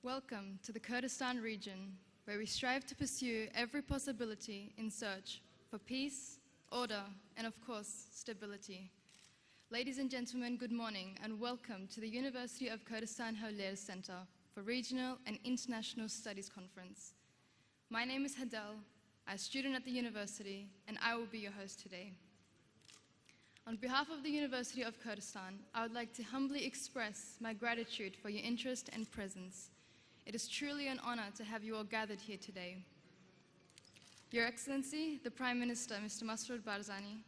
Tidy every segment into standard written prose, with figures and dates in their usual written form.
Welcome to the Kurdistan region, where we strive to pursue every possibility in search for peace, order, and of course, stability. Ladies and gentlemen, good morning and welcome to the University of Kurdistan Hawler Center for Regional and International Studies Conference. My name is Hadel, I'm a student at the university, and I will be your host today. On behalf of the University of Kurdistan, I would like to humbly express my gratitude for your interest and presence. It is truly an honor to have you all gathered here today. Your Excellency, the Prime Minister, Mr. Masroor Barzani,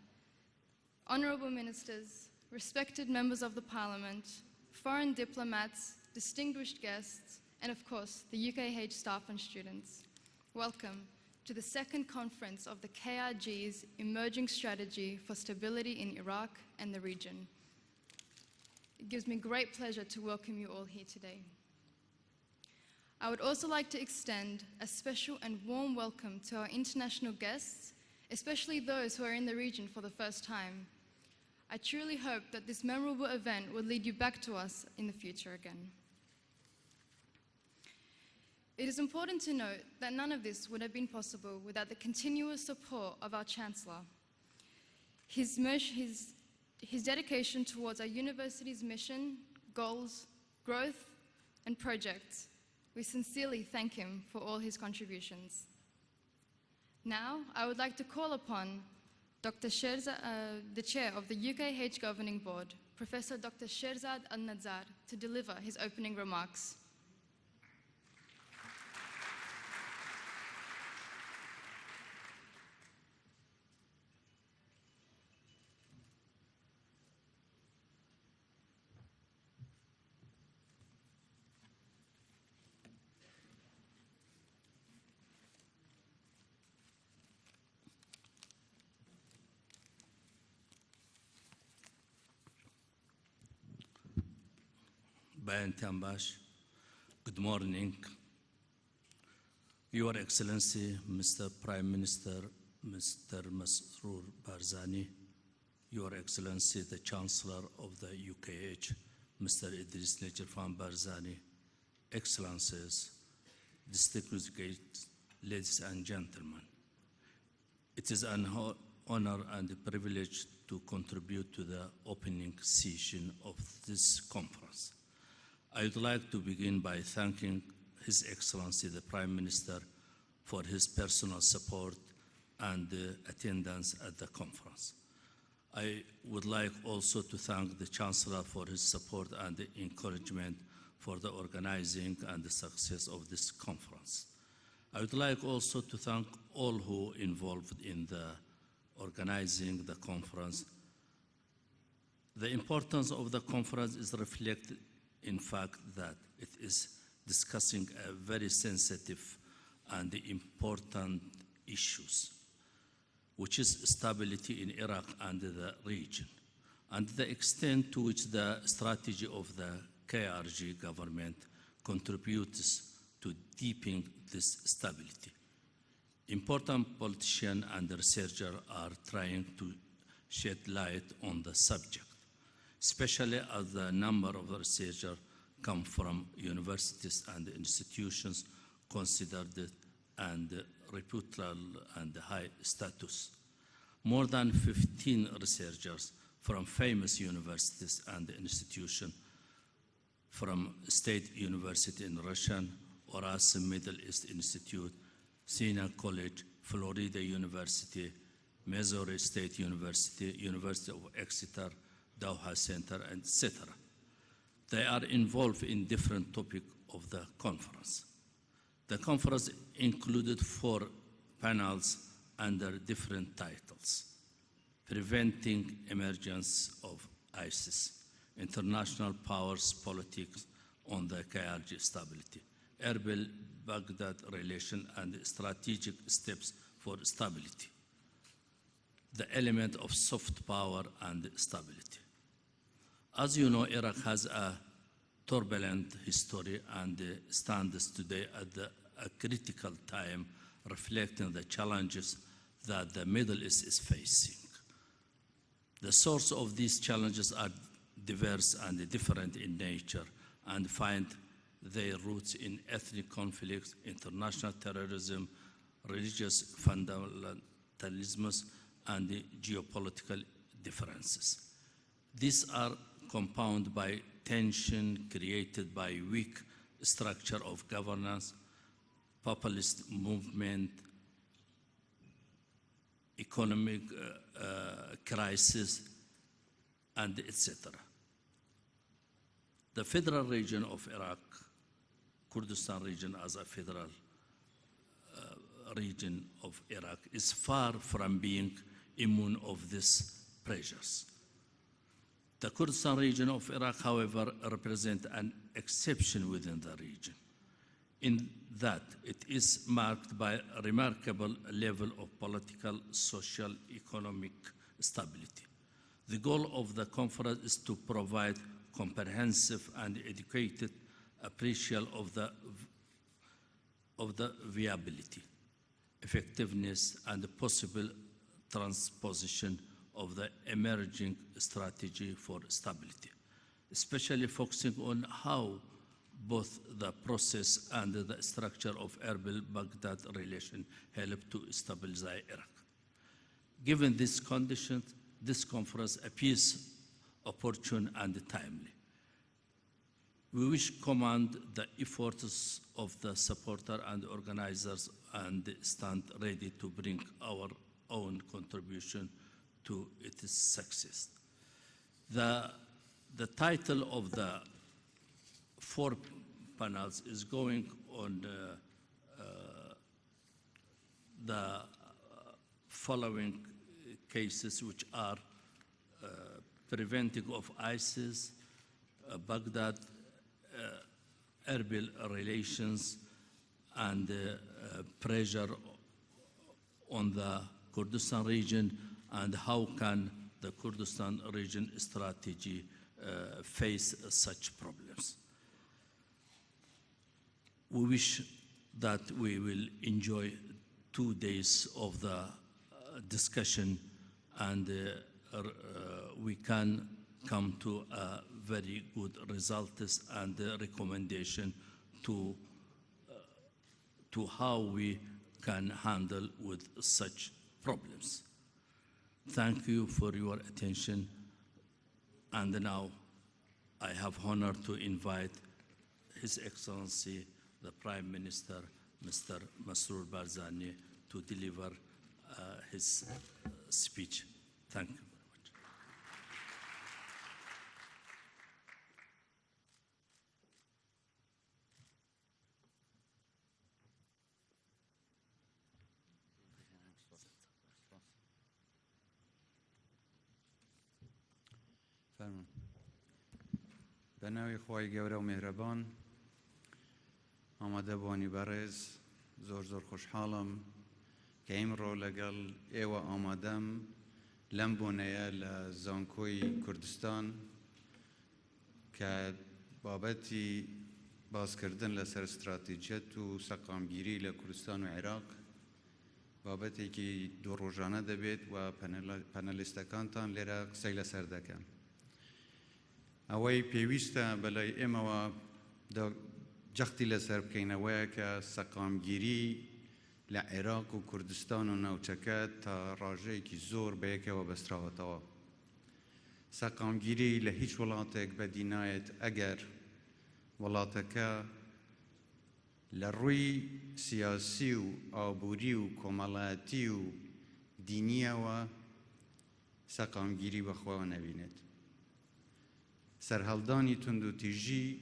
honorable ministers, respected members of the Parliament, foreign diplomats, distinguished guests, and of course, the UKH staff and students. Welcome to the second conference of the KRG's Emerging Strategy for Stability in Iraq and the region. It gives me great pleasure to welcome you all here today. I would also like to extend a special and warm welcome to our international guests, especially those who are in the region for the first time. I truly hope that this memorable event will lead you back to us in the future again. It is important to note that none of this would have been possible without the continuous support of our Chancellor. His dedication towards our university's mission, goals, growth, and projects. We sincerely thank him for all his contributions. Now, I would like to call upon Dr. the Chair of the UKH Governing Board, Professor Dr. Sherzad Al-Nadzar, to deliver his opening remarks. Bayan Tambash, good morning. Your Excellency, Mr. Prime Minister, Mr. Masroor Barzani, Your Excellency, the Chancellor of the UKH, Mr. Idris Nejirfan Barzani, Excellencies, distinguished guests, ladies and gentlemen. It is an honor and a privilege to contribute to the opening session of this conference. I would like to begin by thanking His Excellency the Prime Minister for his personal support and attendance at the conference. I would like also to thank the Chancellor for his support and encouragement for the organizing and the success of this conference. I would like also to thank all who involved in the organizing the conference. The importance of the conference is reflected in fact that it is discussing a very sensitive and important issues, which is stability in Iraq and the region, and the extent to which the strategy of the KRG government contributes to deepening this stability. Important politicians and researchers are trying to shed light on the subject, especially as the number of researchers come from universities and institutions considered and reputable and high status. More than 15 researchers from famous universities and institutions, from State University in Russia, Oras Middle East Institute, Siena College, Florida University, Missouri State University, University of Exeter, Doha Center, etc. They are involved in different topics of the conference. The conference included 4 panels under different titles: Preventing Emergence of ISIS, International Powers Politics on the KRG Stability, Erbil-Baghdad Relation and Strategic Steps for Stability, the element of soft power and stability. As you know, Iraq has a turbulent history and stands today at a critical time, reflecting the challenges that the Middle East is facing. The source of these challenges are diverse and different in nature and find their roots in ethnic conflicts, international terrorism, religious fundamentalism, and geopolitical differences. These are compounded by tension created by weak structure of governance, populist movement, economic crisis, and etc. The federal region of Iraq, Kurdistan region as a federal region of Iraq, is far from being immune of these pressures. The Kurdistan region of Iraq, however, represents an exception within the region, in that it is marked by a remarkable level of political, social, economic stability. The goal of the conference is to provide comprehensive and educated appraisal of the viability, effectiveness, and the possible transposition of the emerging strategy for stability, especially focusing on how both the process and the structure of Erbil-Baghdad relation help to stabilize Iraq. Given these conditions, this conference appears opportune and timely. We wish to commend the efforts of the supporters and organizers and stand ready to bring our own contribution to its success. The title of the 4 panels is going on the following cases, which are preventing of ISIS, Baghdad, Erbil relations, and pressure on the Kurdistan region, and how can the Kurdistan region strategy face such problems. We wish that we will enjoy 2 days of the discussion, and we can come to a very good results and recommendation to how we can handle with such problems. Thank you for your attention, and now I have honor to invite His Excellency the Prime Minister, Mr. Masroor Barzani, to deliver his speech. Thank you. بناوی خواهی گوره و مهربان آمده بانی برز زور خوشحالم که امرو لگل ایوه آمدم لم بونه لزانکوی کردستان که بابتی باز کردن لسر استراتیجیت و سقامگیری لکردستان و عراق بابتی که 2 روزانه دبید و پنلیستکانتان لیره قصه لسر دکن اوی پیوسته بلای اموا جختی لسر بکینوه که سقامگیری لعراق و کردستان و نوچکت تا راجعی که زور به یکی و بستراوتوا سقامگیری لهیچ ولاتک بدینایت اگر ولاتکا لروی سیاسی و آبوری و کمالاتی و دینی و سقامگیری بخواه نبیند سرهلدانی تندو تیجی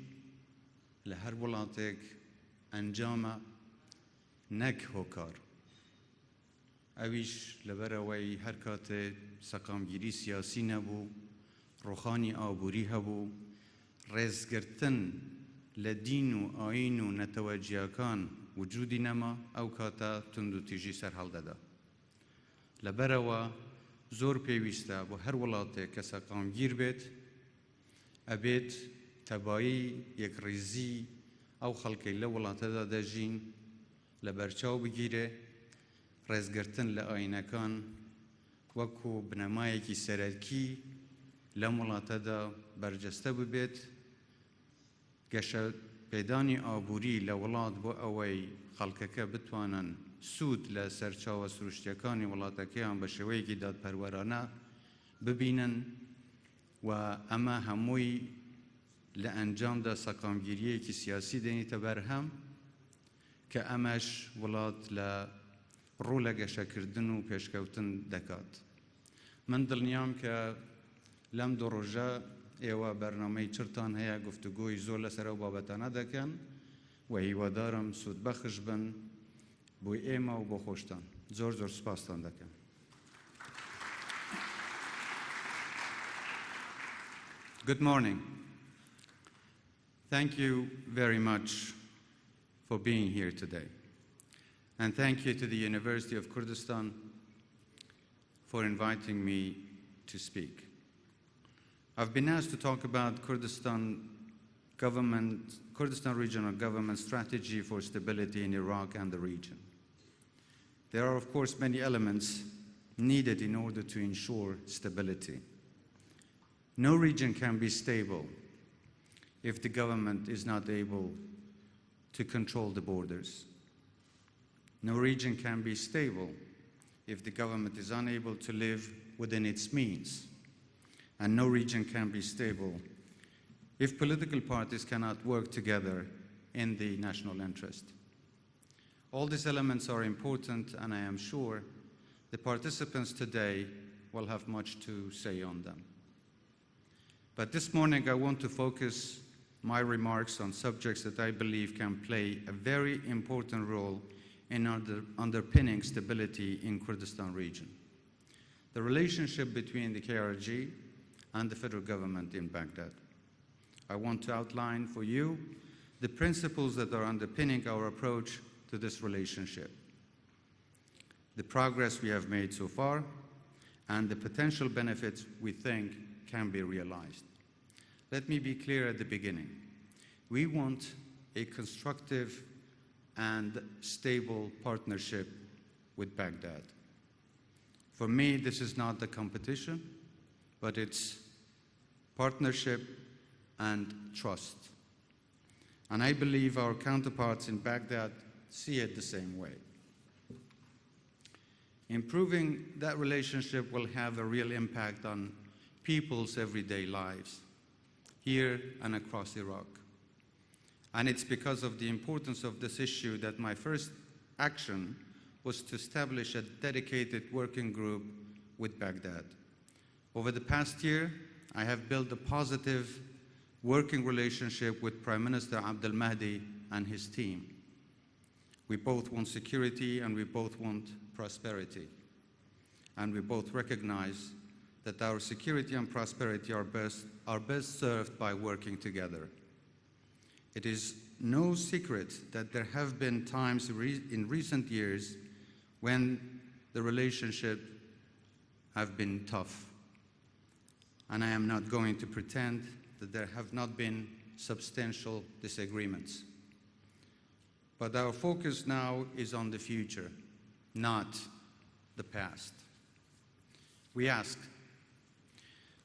لهر ولاتک انجام نک هوکار اویش لبروی حرکات سقامگیری سیاسی نبو روخانی آبوری هبو رزگرتن لدین و آین و نتوجیکان وجودی نما او کاتا تندو تیجی سرحال دادا لبروا زور پیوسته و هر ولاته که سقامگیر بید ابید تبایی یک ریزی او خلقی لولاته داده جین لبرچاو بگیره رزگرتن لآینکان وکو بنمایی کی سرکی لمولاته دا برجسته ببید گشه پێدانی ئابووری لە وڵات بۆ ئەوەی خەڵکەکە بتوانن سوود لە سەرچاوە سروشتیەکانی وڵاتەکەیان بە شێوەیەکی دادپەروەرانە ببینن و ئەمە هەمووی لە ئەنجامدا سەقامگیریەکی سیاسی دێنیتە بەرهەم کە ئەمەش وڵات لە ڕوو لە گەشەکردن و پێشکەوتن دەکات. من دڵنیام کە لەم دوو ڕۆژە ئێوە بەرنامەی چرتان هەیە گفتوگۆی زۆر لەسەر ئەو بابەتانە دەکەن و هیوادارم سوودبەخش بن بۆی ئێمە و بۆ خۆشتان. زۆر زۆر سوپاستان دەکەم. Good morning. Thank you very much for being here today. And thank you to the University of Kurdistan for inviting me to speak. I've been asked to talk about Kurdistan Regional Government strategy for stability in Iraq and the region. There are, of course, many elements needed in order to ensure stability. No region can be stable if the government is not able to control the borders. No region can be stable if the government is unable to live within its means. And no region can be stable if political parties cannot work together in the national interest. All these elements are important, and I am sure the participants today will have much to say on them. But this morning I want to focus my remarks on subjects that I believe can play a very important role in underpinning stability in Kurdistan region. The relationship between the KRG and the federal government in Baghdad. I want to outline for you the principles that are underpinning our approach to this relationship, the progress we have made so far, and the potential benefits we think can be realized. Let me be clear at the beginning. We want a constructive and stable partnership with Baghdad. For me, this is not a competition, but it's partnership and trust. And I believe our counterparts in Baghdad see it the same way. Improving that relationship will have a real impact on people's everyday lives, here and across Iraq. And it's because of the importance of this issue that my first action was to establish a dedicated working group with Baghdad. Over the past year, I have built a positive working relationship with Prime Minister Abdel Mahdi and his team. We both want security and we both want prosperity. And we both recognize that our security and prosperity are best served by working together. It is no secret that there have been times in recent years when the relationship have been tough. And I am not going to pretend that there have not been substantial disagreements. But our focus now is on the future, not the past. We ask,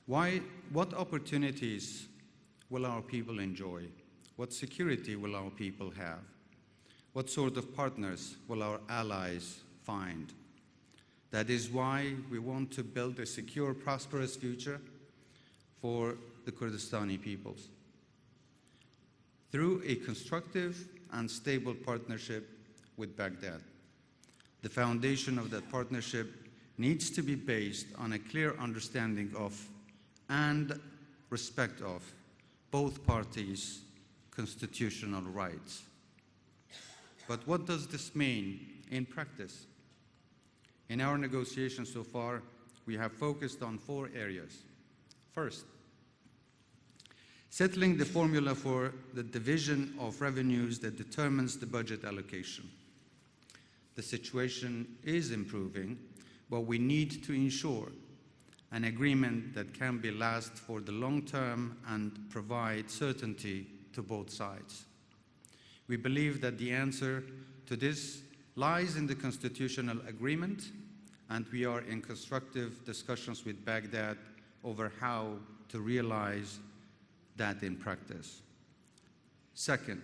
what opportunities will our people enjoy? What security will our people have? What sort of partners will our allies find? That is why we want to build a secure, prosperous future for the Kurdistani peoples. Through a constructive and stable partnership with Baghdad. The foundation of that partnership needs to be based on a clear understanding of and respect of both parties' constitutional rights. But what does this mean in practice? In our negotiations so far, we have focused on 4 areas. First, settling the formula for the division of revenues that determines the budget allocation. The situation is improving, but we need to ensure an agreement that can be last for the long term and provide certainty to both sides. We believe that the answer to this lies in the constitutional agreement, and we are in constructive discussions with Baghdad over how to realize that in practice. Second,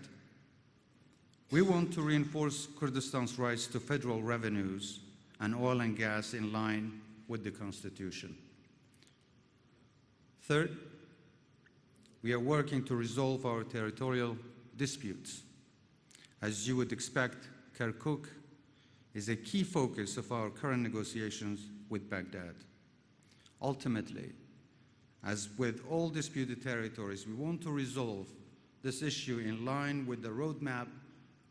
We want to reinforce Kurdistan's rights to federal revenues and oil and gas in line with the Constitution. Third, we are working to resolve our territorial disputes. As you would expect, Kirkuk is a key focus of our current negotiations with Baghdad. Ultimately, as with all disputed territories, we want to resolve this issue in line with the roadmap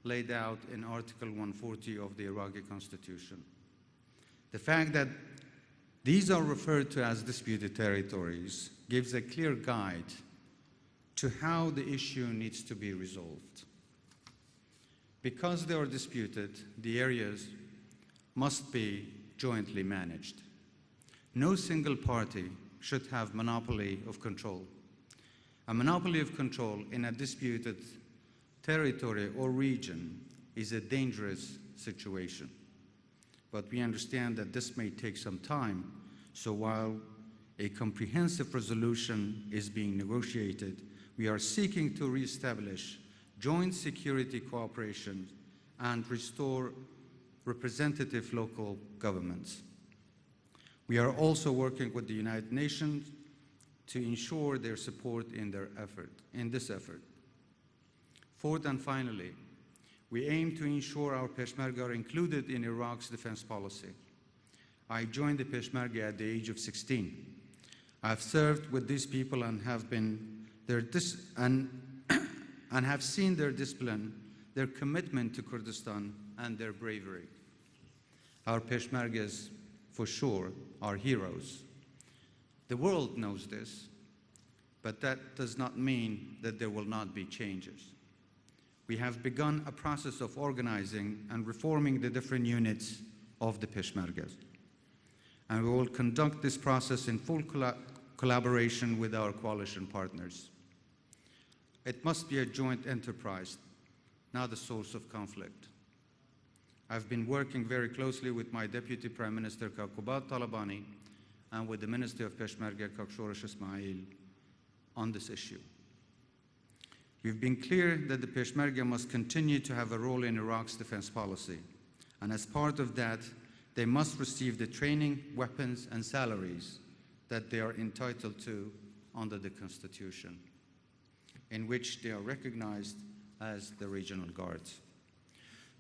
laid out in Article 140 of the Iraqi Constitution. The fact that these are referred to as disputed territories gives a clear guide to how the issue needs to be resolved. Because they are disputed, the areas must be jointly managed. No single party should have monopoly of control. A monopoly of control in a disputed territory or region is a dangerous situation. But we understand that this may take some time, so while a comprehensive resolution is being negotiated, we are seeking to reestablish joint security cooperation and restore representative local governments. We are also working with the United Nations to ensure their support in this effort. Fourth and finally, we aim to ensure our Peshmerga are included in Iraq's defense policy. I joined the Peshmerga at the age of 16. I've served with these people and have seen their discipline, their commitment to Kurdistan, and their bravery. Our Peshmergas, for sure, are heroes. The world knows this, but that does not mean that there will not be changes. We have begun a process of organizing and reforming the different units of the Peshmergas. And we will conduct this process in full collaboration with our coalition partners. It must be a joint enterprise, not a source of conflict. I've been working very closely with my Deputy Prime Minister Kaqobat Talabani and with the Minister of Peshmerga Kakshorish Ismail on this issue. We've been clear that the Peshmerga must continue to have a role in Iraq's defense policy, and as part of that, they must receive the training, weapons, and salaries that they are entitled to under the Constitution, in which they are recognized as the regional guards.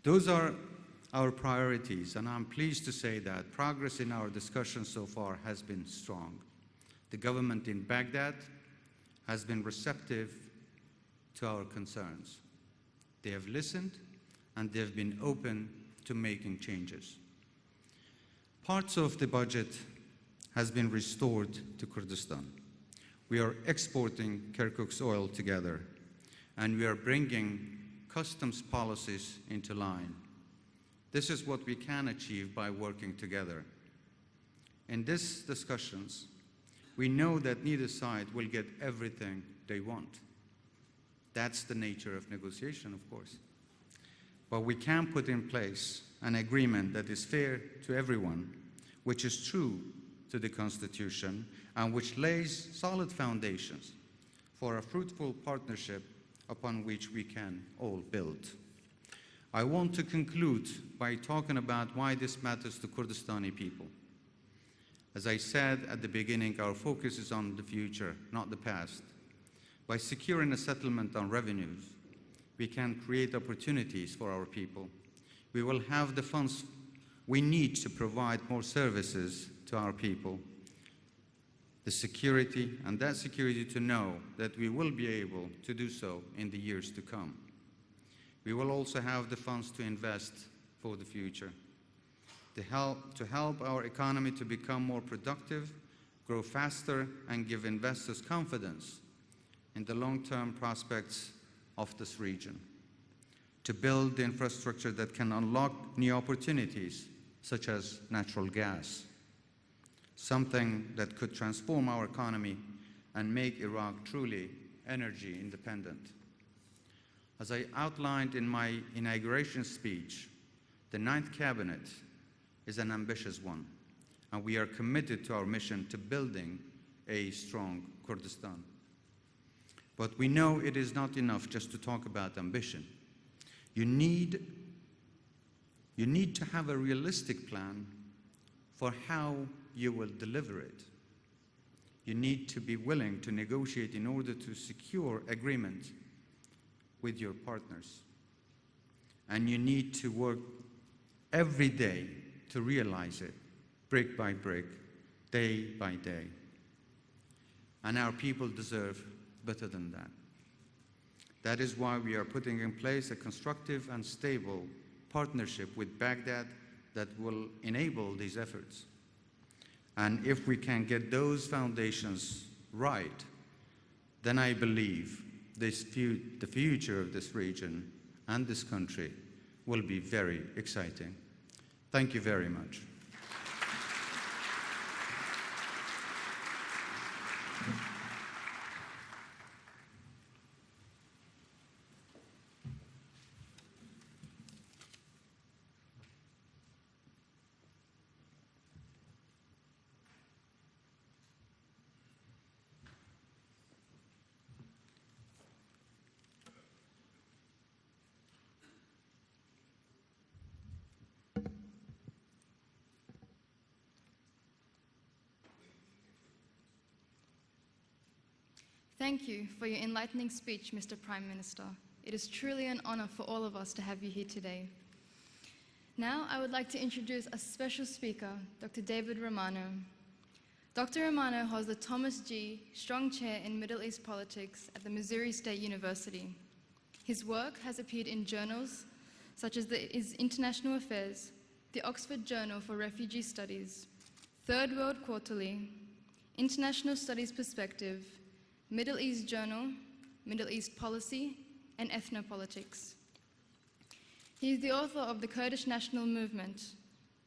Those are our priorities, and I'm pleased to say that progress in our discussions so far has been strong. The government in Baghdad has been receptive to our concerns. They have listened, and they have been open to making changes. Parts of the budget has been restored to Kurdistan. We are exporting Kirkuk's oil together, and we are bringing customs policies into line. This is what we can achieve by working together. In these discussions, we know that neither side will get everything they want. That's the nature of negotiation, of course. But we can put in place an agreement that is fair to everyone, which is true to the Constitution, and which lays solid foundations for a fruitful partnership upon which we can all build. I want to conclude by talking about why this matters to Kurdistani people. As I said at the beginning, our focus is on the future, not the past. By securing a settlement on revenues, we can create opportunities for our people. We will have the funds we need to provide more services to our people. The security, and that security to know that we will be able to do so in the years to come. We will also have the funds to invest for the future, to help our economy to become more productive, grow faster, and give investors confidence in the long-term prospects of this region, to build the infrastructure that can unlock new opportunities, such as natural gas, something that could transform our economy and make Iraq truly energy independent. As I outlined in my inauguration speech, the 9th Cabinet is an ambitious one, and we are committed to our mission to building a strong Kurdistan. But we know it is not enough just to talk about ambition. You need to have a realistic plan for how you will deliver it. You need to be willing to negotiate in order to secure agreement with your partners. And you need to work every day to realize it, brick by brick, day by day. And our people deserve better than that. That is why we are putting in place a constructive and stable partnership with Baghdad that will enable these efforts. And if we can get those foundations right, then I believe the future of this region and this country will be very exciting. Thank you very much. Thank you for your enlightening speech, Mr. Prime Minister. It is truly an honor for all of us to have you here today. Now, I would like to introduce a special speaker, Dr. David Romano. Dr. Romano holds the Thomas G. Strong Chair in Middle East Politics at the Missouri State University. His work has appeared in journals such as his International Affairs, the Oxford Journal for Refugee Studies, Third World Quarterly, International Studies Perspective, Middle East Journal, Middle East Policy, and Ethnopolitics. He is the author of the Kurdish National Movement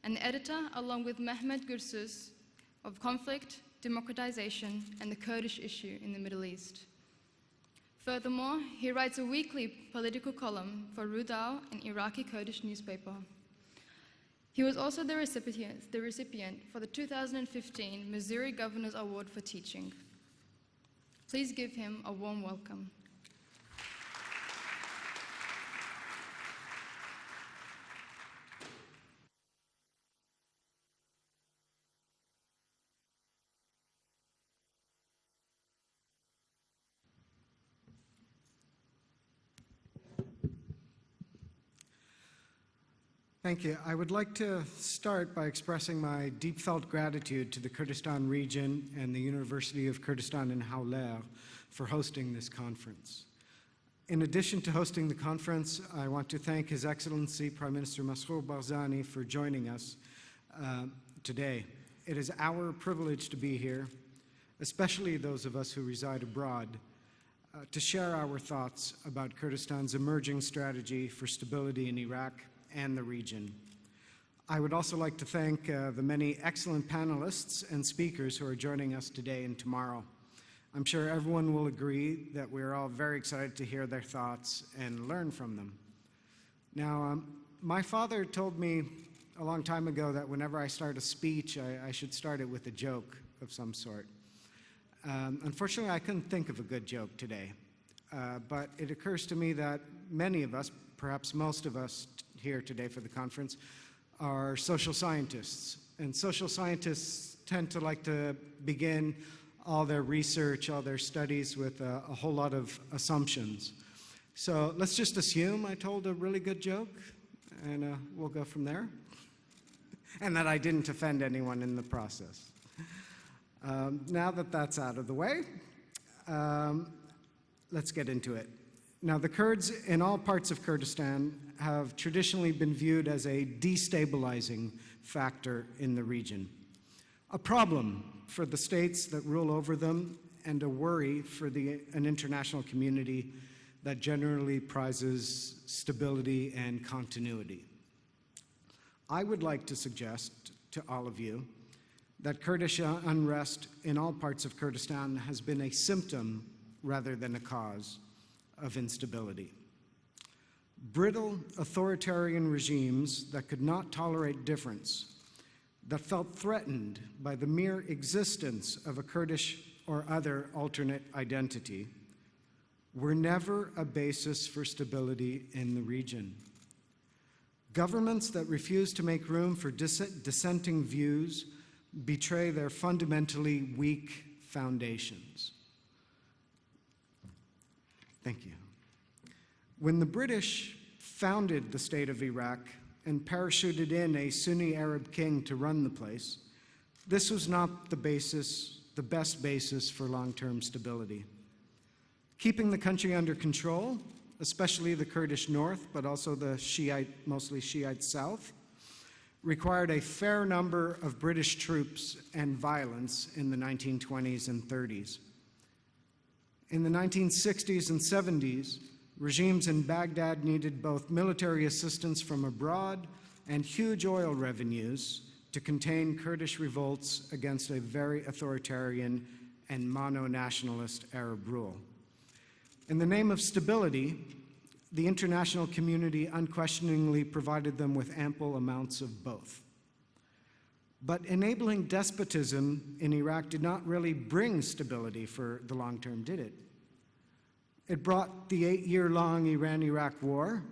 and the editor, along with Mehmet Gürses, of Conflict, Democratization, and the Kurdish Issue in the Middle East. Furthermore, he writes a weekly political column for Rudao, an Iraqi Kurdish newspaper. He was also the recipient for the 2015 Missouri Governor's Award for Teaching. Please give him a warm welcome. Thank you. I would like to start by expressing my deep felt gratitude to the Kurdistan region and the University of Kurdistan in Hawler for hosting this conference. In addition to hosting the conference, I want to thank His Excellency Prime Minister Masroor Barzani for joining us today. It is our privilege to be here, especially those of us who reside abroad, to share our thoughts about Kurdistan's emerging strategy for stability in Iraq and the region. I would also like to thank the many excellent panelists and speakers who are joining us today and tomorrow. I'm sure everyone will agree that we're all very excited to hear their thoughts and learn from them. Now, my father told me a long time ago that whenever I start a speech, I should start it with a joke of some sort. Unfortunately, I couldn't think of a good joke today, but it occurs to me that many of us, perhaps most of us here today for the conference, are social scientists. And social scientists tend to like to begin all their research, all their studies with a whole lot of assumptions. So let's just assume I told a really good joke, and we'll go from there. And that I didn't offend anyone in the process. Now that that's out of the way, let's get into it. Now, the Kurds in all parts of Kurdistan have traditionally been viewed as a destabilizing factor in the region, a problem for the states that rule over them, and a worry for an international community that generally prizes stability and continuity. I would like to suggest to all of you that Kurdish unrest in all parts of Kurdistan has been a symptom rather than a cause of instability. Brittle authoritarian regimes that could not tolerate difference, that felt threatened by the mere existence of a Kurdish or other alternate identity, were never a basis for stability in the region. Governments that refuse to make room for dissenting views betray their fundamentally weak foundations. Thank you. When the British founded the state of Iraq and parachuted in a Sunni Arab king to run the place, this was not the best basis for long-term stability. Keeping the country under control, especially the Kurdish north, but also the mostly Shiite south, required a fair number of British troops and violence in the 1920s and 30s. In the 1960s and 70s, regimes in Baghdad needed both military assistance from abroad and huge oil revenues to contain Kurdish revolts against a very authoritarian and mono-nationalist Arab rule. In the name of stability, the international community unquestioningly provided them with ample amounts of both. But enabling despotism in Iraq did not really bring stability for the long term, did it? It brought the 8-year-long Iran-Iraq war,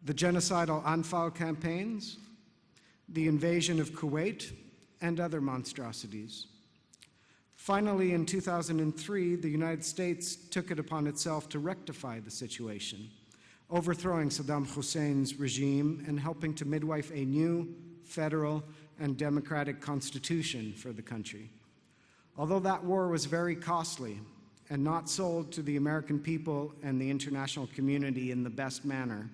the genocidal Anfal campaigns, the invasion of Kuwait, and other monstrosities. Finally, in 2003, the United States took it upon itself to rectify the situation, overthrowing Saddam Hussein's regime and helping to midwife a new federal and democratic constitution for the country. Although that war was very costly and not sold to the American people and the international community in the best manner,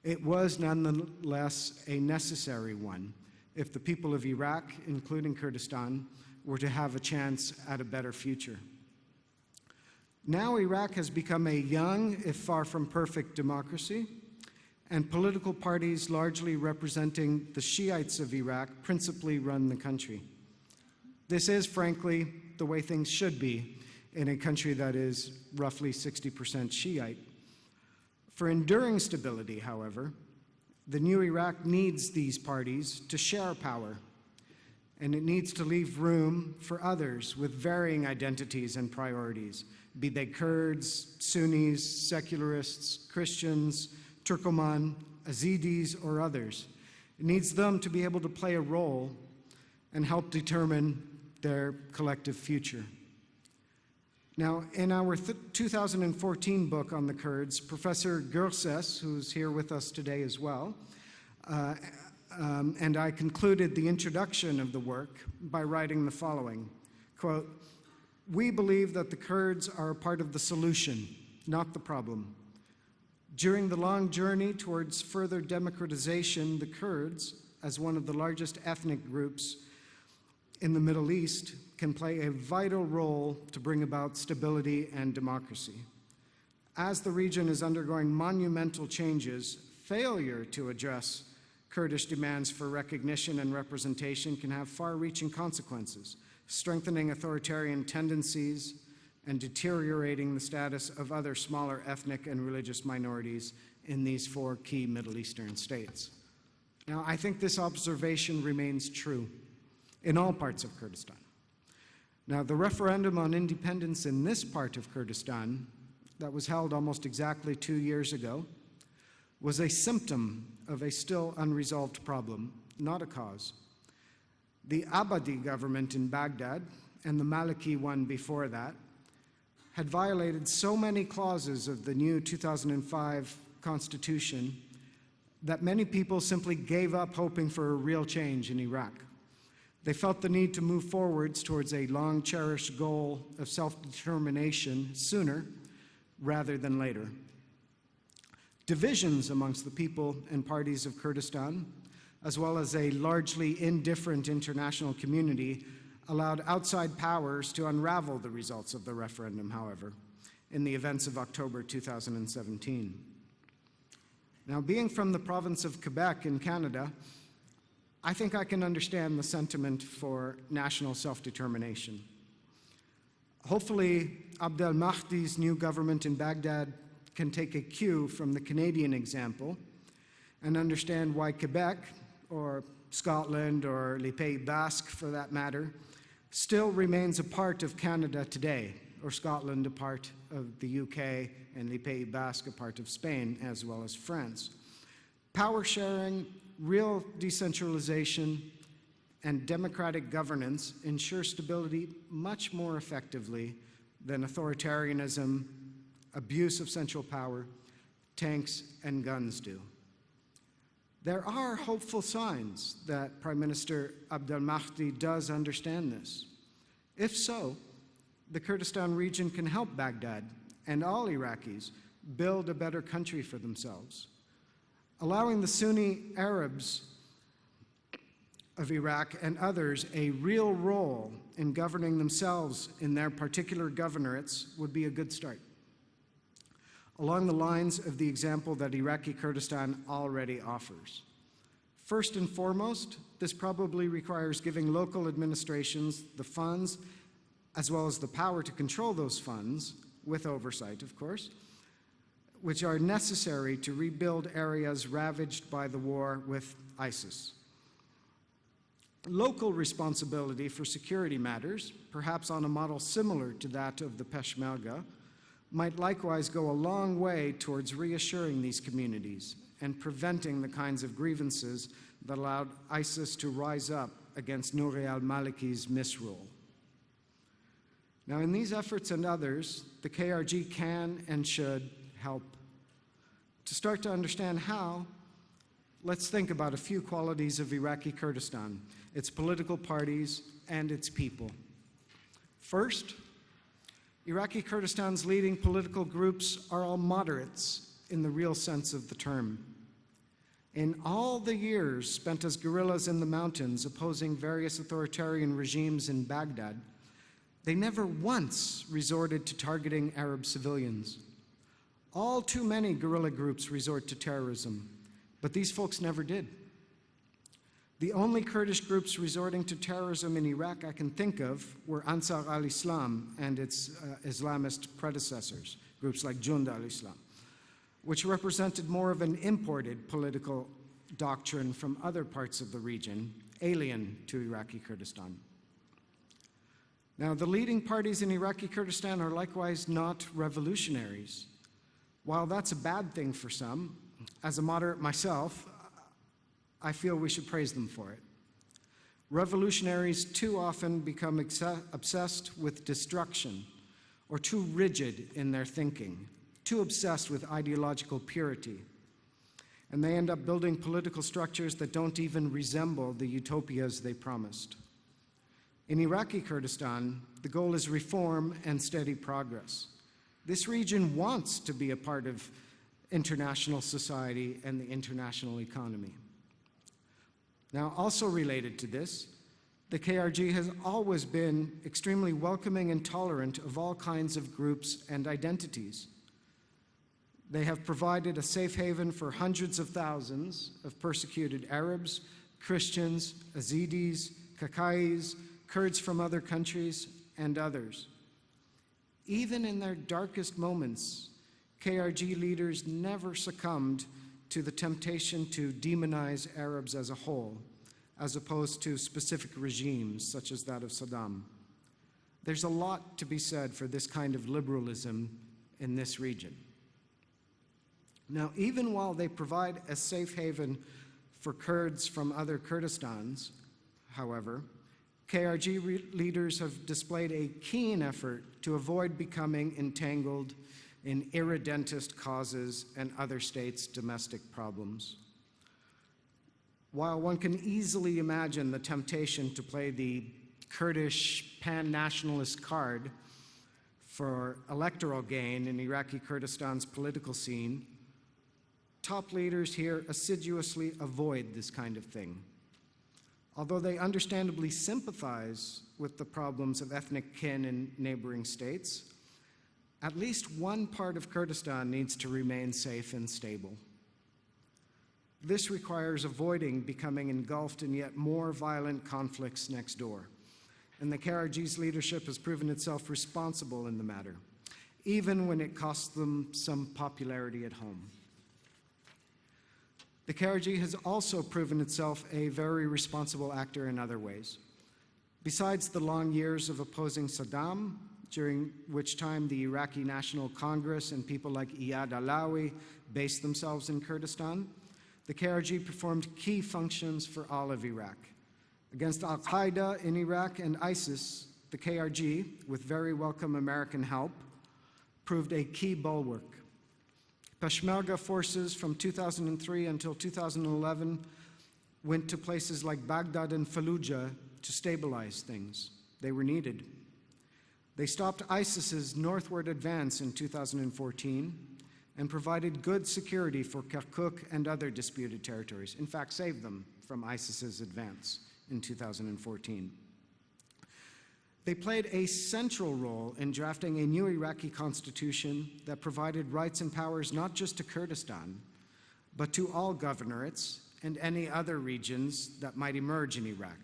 it was nonetheless a necessary one if the people of Iraq, including Kurdistan, were to have a chance at a better future. Now Iraq has become a young, if far from perfect, democracy, and political parties largely representing the Shiites of Iraq principally run the country. This is, frankly, the way things should be in a country that is roughly 60% Shiite. For enduring stability, however, the new Iraq needs these parties to share power, and it needs to leave room for others with varying identities and priorities, be they Kurds, Sunnis, secularists, Christians, Turkoman, Yazidis, or others. It needs them to be able to play a role and help determine their collective future. Now, in our 2014 book on the Kurds, Professor Gürses, who's here with us today as well, and I concluded the introduction of the work by writing the following, quote, "We believe that the Kurds are a part of the solution, not the problem. During the long journey towards further democratization, the Kurds, as one of the largest ethnic groups in the Middle East, can play a vital role to bring about stability and democracy. As the region is undergoing monumental changes, failure to address Kurdish demands for recognition and representation can have far-reaching consequences, strengthening authoritarian tendencies and deteriorating the status of other smaller ethnic and religious minorities in these 4 key Middle Eastern states." Now, I think this observation remains true in all parts of Kurdistan. Now, the referendum on independence in this part of Kurdistan that was held almost exactly 2 years ago was a symptom of a still unresolved problem, not a cause. The Abadi government in Baghdad and the Maliki one before that had violated so many clauses of the new 2005 constitution that many people simply gave up hoping for a real change in Iraq. They felt the need to move forwards towards a long-cherished goal of self-determination sooner rather than later. Divisions amongst the people and parties of Kurdistan, as well as a largely indifferent international community, allowed outside powers to unravel the results of the referendum, however, in the events of October 2017. Now, being from the province of Quebec in Canada, I think I can understand the sentiment for national self-determination. Hopefully, Abdel Mahdi's new government in Baghdad can take a cue from the Canadian example and understand why Quebec, or Scotland, or Les Pays Basques for that matter, still remains a part of Canada today, or Scotland a part of the UK, and the Pays Basque a part of Spain, as well as France. Power sharing, real decentralization, and democratic governance ensure stability much more effectively than authoritarianism, abuse of central power, tanks and guns do. There are hopeful signs that Prime Minister Abdel Mahdi does understand this. If so, the Kurdistan region can help Baghdad and all Iraqis build a better country for themselves, allowing the Sunni Arabs of Iraq and others a real role in governing themselves in their particular governorates would be a good start, along the lines of the example that Iraqi Kurdistan already offers. First and foremost, this probably requires giving local administrations the funds, as well as the power to control those funds, with oversight, of course, which are necessary to rebuild areas ravaged by the war with ISIS. Local responsibility for security matters, perhaps on a model similar to that of the Peshmerga, might likewise go a long way towards reassuring these communities and preventing the kinds of grievances that allowed ISIS to rise up against Nouri al-Maliki's misrule. Now, in these efforts and others, the KRG can and should help. To start to understand how, let's think about a few qualities of Iraqi Kurdistan, its political parties, and its people. First, Iraqi Kurdistan's leading political groups are all moderates in the real sense of the term. In all the years spent as guerrillas in the mountains opposing various authoritarian regimes in Baghdad, they never once resorted to targeting Arab civilians. All too many guerrilla groups resort to terrorism, but these folks never did. The only Kurdish groups resorting to terrorism in Iraq I can think of were Ansar al-Islam and its Islamist predecessors, groups like Jund al-Islam, which represented more of an imported political doctrine from other parts of the region, alien to Iraqi Kurdistan. Now, the leading parties in Iraqi Kurdistan are likewise not revolutionaries. While that's a bad thing for some, as a moderate myself, I feel we should praise them for it. Revolutionaries too often become obsessed with destruction, or too rigid in their thinking, too obsessed with ideological purity, and they end up building political structures that don't even resemble the utopias they promised. In Iraqi Kurdistan, the goal is reform and steady progress. This region wants to be a part of international society and the international economy. Now, also related to this, the KRG has always been extremely welcoming and tolerant of all kinds of groups and identities. They have provided a safe haven for hundreds of thousands of persecuted Arabs, Christians, Yazidis, Kakais, Kurds from other countries, and others. Even in their darkest moments, KRG leaders never succumbed to the temptation to demonize Arabs as a whole, as opposed to specific regimes such as that of Saddam. There's a lot to be said for this kind of liberalism in this region. Now, even while they provide a safe haven for Kurds from other Kurdistans, however, KRG leaders have displayed a keen effort to avoid becoming entangled in irredentist causes and other states' domestic problems. While one can easily imagine the temptation to play the Kurdish pan-nationalist card for electoral gain in Iraqi Kurdistan's political scene, top leaders here assiduously avoid this kind of thing. Although they understandably sympathize with the problems of ethnic kin in neighboring states, at least one part of Kurdistan needs to remain safe and stable. This requires avoiding becoming engulfed in yet more violent conflicts next door, and the KRG's leadership has proven itself responsible in the matter, even when it costs them some popularity at home. The KRG has also proven itself a very responsible actor in other ways. Besides the long years of opposing Saddam, during which time the Iraqi National Congress and people like Iyad Alawi based themselves in Kurdistan, the KRG performed key functions for all of Iraq. Against al-Qaeda in Iraq and ISIS, the KRG, with very welcome American help, proved a key bulwark. Peshmerga forces from 2003 until 2011 went to places like Baghdad and Fallujah to stabilize things. They were needed. They stopped ISIS's northward advance in 2014 and provided good security for Kirkuk and other disputed territories. In fact, saved them from ISIS's advance in 2014. They played a central role in drafting a new Iraqi constitution that provided rights and powers not just to Kurdistan, but to all governorates and any other regions that might emerge in Iraq.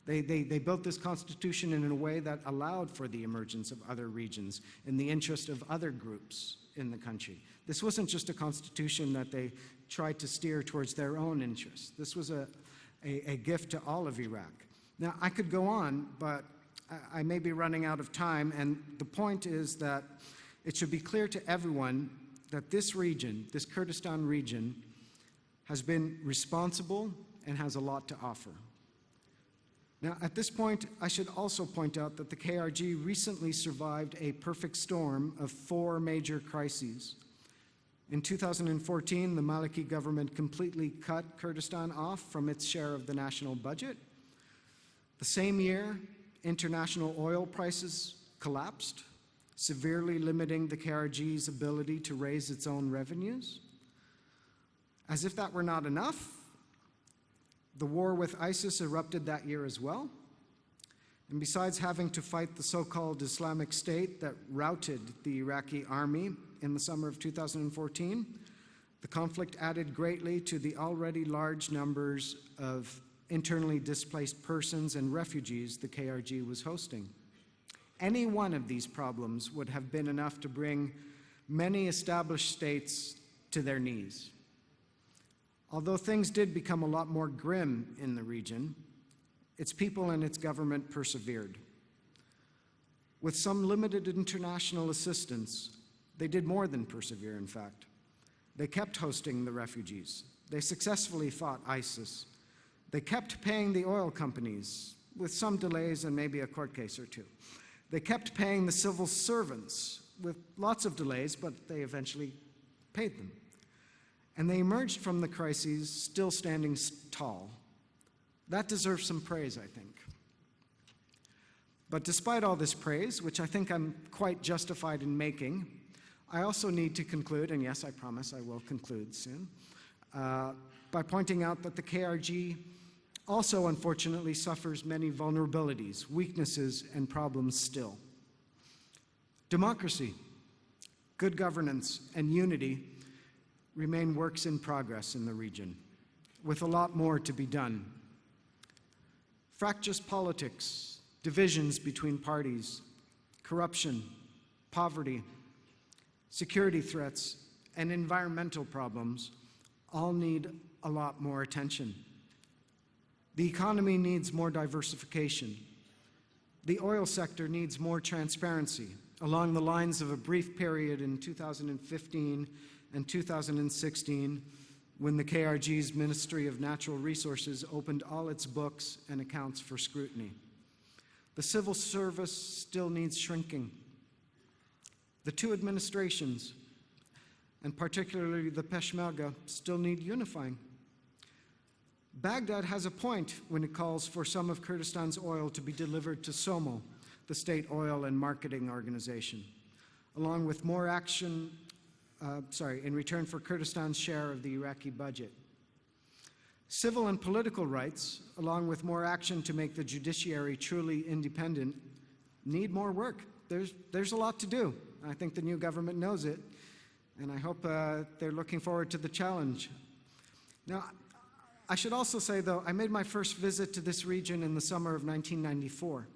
They built this constitution in a way that allowed for the emergence of other regions in the interest of other groups in the country. This wasn't just a constitution that they tried to steer towards their own interests. This was a gift to all of Iraq. Now, I could go on, but I may be running out of time, and the point is that it should be clear to everyone that this region, this Kurdistan region, has been responsible and has a lot to offer. Now, at this point, I should also point out that the KRG recently survived a perfect storm of 4 major crises. In 2014, the Maliki government completely cut Kurdistan off from its share of the national budget. The same year, international oil prices collapsed, severely limiting the KRG's ability to raise its own revenues. As if that were not enough, the war with ISIS erupted that year as well. And besides having to fight the so-called Islamic State that routed the Iraqi army in the summer of 2014, the conflict added greatly to the already large numbers of internally displaced persons and refugees the KRG was hosting. Any one of these problems would have been enough to bring many established states to their knees. Although things did become a lot more grim in the region, its people and its government persevered. With some limited international assistance, they did more than persevere, in fact. They kept hosting the refugees. They successfully fought ISIS. They kept paying the oil companies, with some delays and maybe a court case or two. They kept paying the civil servants, with lots of delays, but they eventually paid them. And they emerged from the crises still standing tall. That deserves some praise, I think. But despite all this praise, which I think I'm quite justified in making, I also need to conclude, and yes, I promise I will conclude soon, by pointing out that the KRG also unfortunately suffers many vulnerabilities, weaknesses, and problems still. Democracy, good governance, and unity remain works in progress in the region, with a lot more to be done. Fractious politics, divisions between parties, corruption, poverty, security threats, and environmental problems all need a lot more attention. The economy needs more diversification. The oil sector needs more transparency, along the lines of a brief period in 2015 and 2016, when the KRG's Ministry of Natural Resources opened all its books and accounts for scrutiny. The civil service still needs shrinking. The 2 administrations, and particularly the Peshmerga, still need unifying. Baghdad has a point when it calls for some of Kurdistan's oil to be delivered to SOMO, the state oil and marketing organization, along with more action in return for Kurdistan's share of the Iraqi budget. Civil and political rights, along with more action to make the judiciary truly independent, need more work. There's a lot to do. I think the new government knows it, and I hope they're looking forward to the challenge. Now, I should also say, though, I made my first visit to this region in the summer of 1994,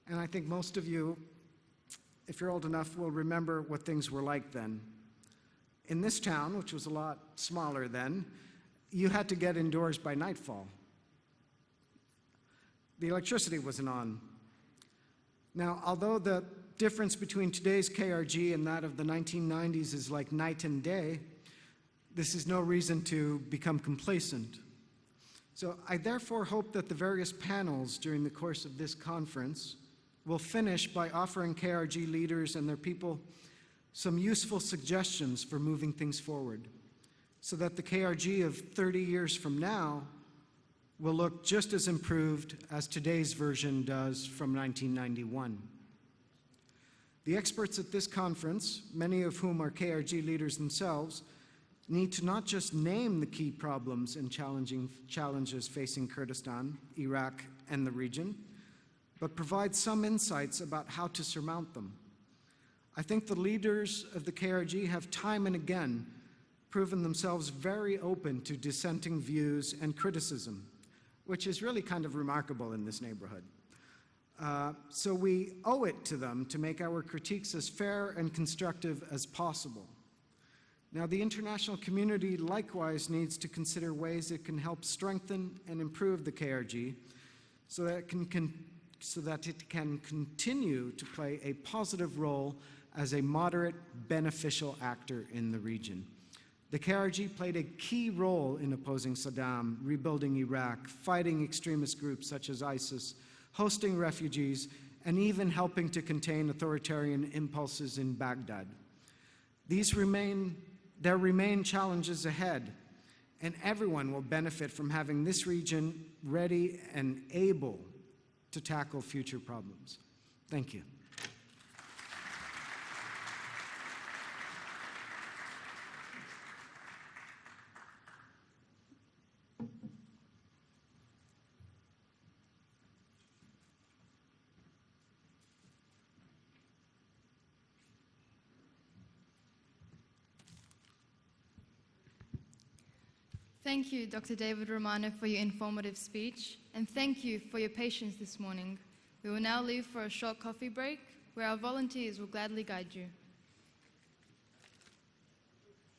and I think most of you, if you're old enough, will remember what things were like then. In this town, which was a lot smaller then, you had to get indoors by nightfall. The electricity wasn't on. Now, although the difference between today's KRG and that of the 1990s is like night and day, this is no reason to become complacent. So I therefore hope that the various panels during the course of this conference will finish by offering KRG leaders and their people some useful suggestions for moving things forward, so that the KRG of 30 years from now will look just as improved as today's version does from 1991. The experts at this conference, many of whom are KRG leaders themselves, need to not just name the key problems and challenges facing Kurdistan, Iraq, and the region, but provide some insights about how to surmount them. I think the leaders of the KRG have time and again proven themselves very open to dissenting views and criticism, which is really kind of remarkable in this neighborhood. So we owe it to them to make our critiques as fair and constructive as possible. Now, the international community likewise needs to consider ways it can help strengthen and improve the KRG so that it can continue to play a positive role as a moderate, beneficial actor in the region. The KRG played a key role in opposing Saddam, rebuilding Iraq, fighting extremist groups such as ISIS, hosting refugees, and even helping to contain authoritarian impulses in Baghdad. There remain challenges ahead, and everyone will benefit from having this region ready and able to tackle future problems. Thank you. Thank you, Dr. David Romano, for your informative speech, and thank you for your patience this morning. We will now leave for a short coffee break, where our volunteers will gladly guide you.